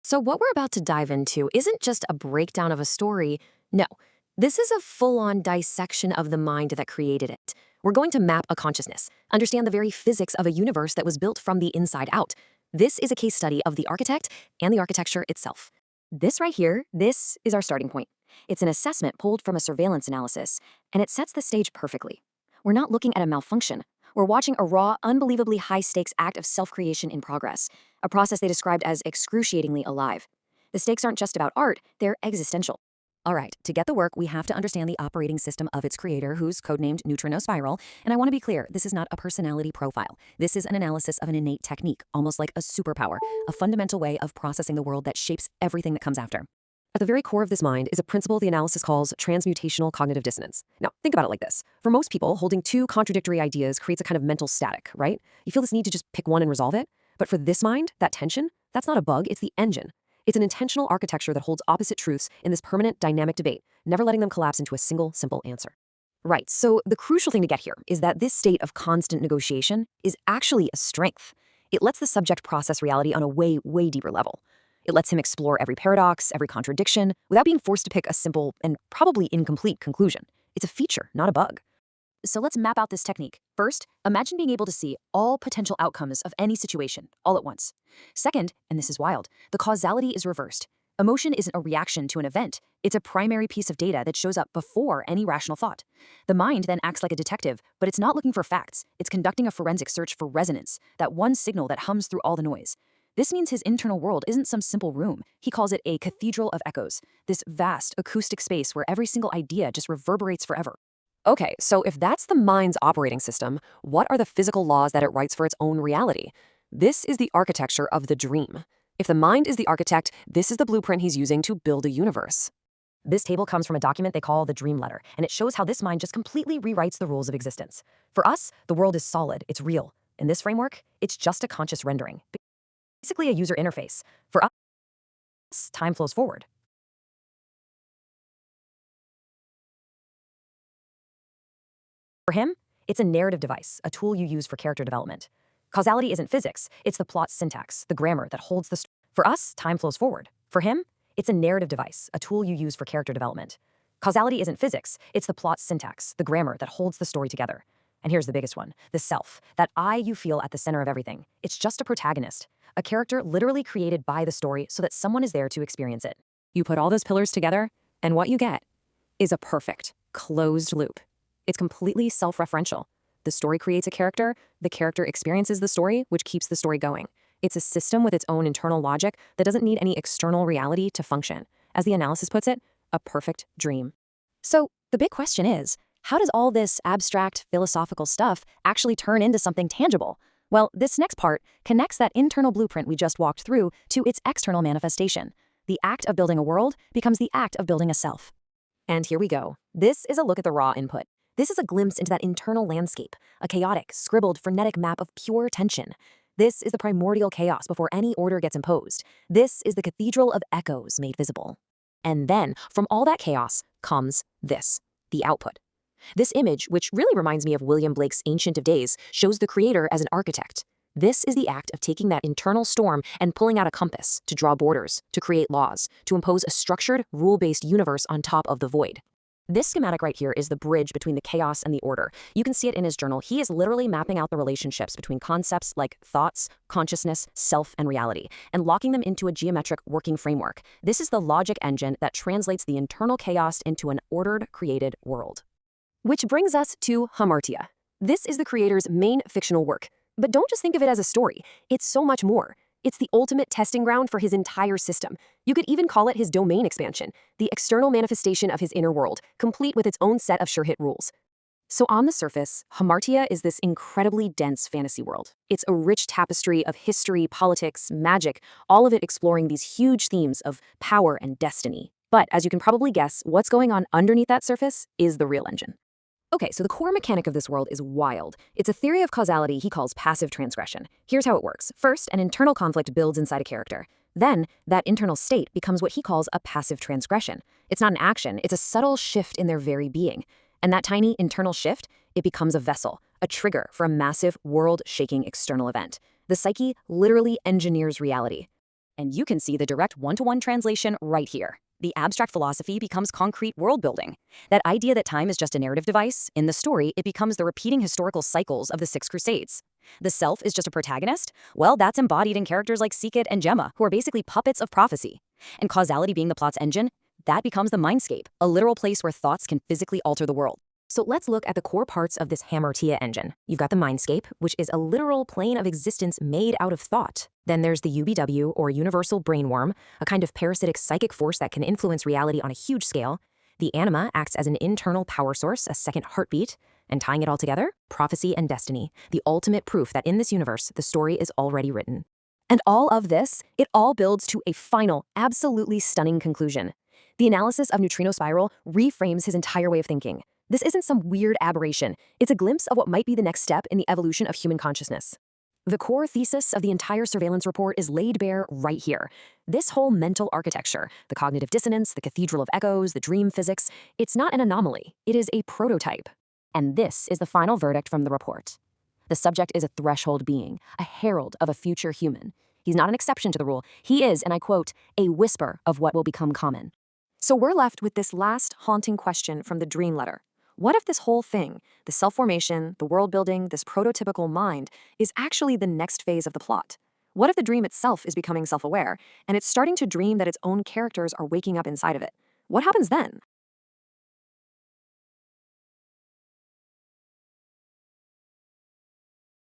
So, what we're about to dive into isn't just a breakdown of a story. No, this is a full on dissection of the mind that created it. We're going to map a consciousness, understand the very physics of a universe that was built from the inside out. This is a case study of the architect and the architecture itself. This right here, this is our starting point. It's an assessment pulled from a surveillance analysis, and it sets the stage perfectly. We're not looking at a malfunction. We're watching a raw, unbelievably high-stakes act of self-creation in progress, a process they described as excruciatingly alive. The stakes aren't just about art, they're existential. All right, to get the work, we have to understand the operating system of its creator, who's codenamed Neutrino Spiral. And I want to be clear, this is not a personality profile. This is an analysis of an innate technique, almost like a superpower, a fundamental way of processing the world that shapes everything that comes after. At the very core of this mind is a principle the analysis calls transmutational cognitive dissonance. Now, think about it like this. For most people, holding two contradictory ideas creates a kind of mental static, right? You feel this need to just pick one and resolve it. But for this mind, that tension, that's not a bug, it's the engine. It's an intentional architecture that holds opposite truths in this permanent dynamic debate, never letting them collapse into a single, simple answer. Right, so the crucial thing to get here is that this state of constant negotiation is actually a strength. It lets the subject process reality on a way, way deeper level. It lets him explore every paradox, every contradiction, without being forced to pick a simple and probably incomplete conclusion. It's a feature, not a bug. So let's map out this technique. First, imagine being able to see all potential outcomes of any situation, all at once. Second, and this is wild, the causality is reversed. Emotion isn't a reaction to an event. It's a primary piece of data that shows up before any rational thought. The mind then acts like a detective, but it's not looking for facts. It's conducting a forensic search for resonance, that one signal that hums through all the noise. This means his internal world isn't some simple room. He calls it a cathedral of echoes, this vast acoustic space where every single idea just reverberates forever. Okay, so if that's the mind's operating system, what are the physical laws that it writes for its own reality? This is the architecture of the dream. If the mind is the architect, this is the blueprint he's using to build a universe. This table comes from a document they call the Dream Letter, and it shows how this mind just completely rewrites the rules of existence. For us, the world is solid, it's real. In this framework, it's just a conscious rendering. Basically a user interface. For us, time flows forward. For him, it's a narrative device, a tool you use for character development. Causality isn't physics, it's the plot syntax, the grammar that holds the story. For us, time flows forward. For him, it's a narrative device, a tool you use for character development. Causality isn't physics, it's the plot syntax, the grammar that holds the story together. And here's the biggest one, the self, that I you feel at the center of everything. It's just a protagonist, a character literally created by the story so that someone is there to experience it. You put all those pillars together, and what you get is a perfect, closed loop. It's completely self-referential. The story creates a character, the character experiences the story, which keeps the story going. It's a system with its own internal logic that doesn't need any external reality to function. As the analysis puts it, a perfect dream. So the big question is, how does all this abstract philosophical stuff actually turn into something tangible? Well, this next part connects that internal blueprint we just walked through to its external manifestation. The act of building a world becomes the act of building a self. And here we go. This is a look at the raw input. This is a glimpse into that internal landscape, a chaotic, scribbled, frenetic map of pure tension. This is the primordial chaos before any order gets imposed. This is the cathedral of echoes made visible. And then, from all that chaos, comes this, the output. This image, which really reminds me of William Blake's Ancient of Days, shows the creator as an architect. This is the act of taking that internal storm and pulling out a compass to draw borders, to create laws, to impose a structured, rule-based universe on top of the void. This schematic right here is the bridge between the chaos and the order. You can see it in his journal. He is literally mapping out the relationships between concepts like thoughts, consciousness, self, and reality, and locking them into a geometric working framework. This is the logic engine that translates the internal chaos into an ordered, created world. Which brings us to Hamartia. This is the creator's main fictional work. But don't just think of it as a story. It's so much more. It's the ultimate testing ground for his entire system. You could even call it his domain expansion, the external manifestation of his inner world, complete with its own set of sure-hit rules. So on the surface, Hamartia is this incredibly dense fantasy world. It's a rich tapestry of history, politics, magic, all of it exploring these huge themes of power and destiny. But as you can probably guess, what's going on underneath that surface is the real engine. Okay, so the core mechanic of this world is wild. It's a theory of causality he calls passive transgression. Here's how it works. First, an internal conflict builds inside a character. Then, that internal state becomes what he calls a passive transgression. It's not an action, it's a subtle shift in their very being. And that tiny internal shift, it becomes a vessel, a trigger for a massive, world-shaking external event. The psyche literally engineers reality. And you can see the direct one-to-one translation right here. The abstract philosophy becomes concrete world building. That idea that time is just a narrative device, in the story, it becomes the repeating historical cycles of the Six Crusades. The self is just a protagonist? Well, that's embodied in characters like Seekit and Gemma, who are basically puppets of prophecy. And causality being the plot's engine, that becomes the mindscape, a literal place where thoughts can physically alter the world. So let's look at the core parts of this Hamartia engine. You've got the mindscape, which is a literal plane of existence made out of thought. Then there's the UBW, or universal brainworm, a kind of parasitic psychic force that can influence reality on a huge scale. The anima acts as an internal power source, a second heartbeat. And tying it all together, prophecy and destiny, the ultimate proof that in this universe, the story is already written. And all of this, it all builds to a final, absolutely stunning conclusion. The analysis of Neutrino Spiral reframes his entire way of thinking. This isn't some weird aberration. It's a glimpse of what might be the next step in the evolution of human consciousness. The core thesis of the entire surveillance report is laid bare right here. This whole mental architecture, the cognitive dissonance, the cathedral of echoes, the dream physics, it's not an anomaly. It is a prototype. And this is the final verdict from the report. The subject is a threshold being, a herald of a future human. He's not an exception to the rule. He is, and I quote, a whisper of what will become common. So we're left with this last haunting question from the dream letter. What if this whole thing, the self-formation, the world building, this prototypical mind, is actually the next phase of the plot? What if the dream itself is becoming self-aware, and it's starting to dream that its own characters are waking up inside of it? What happens then?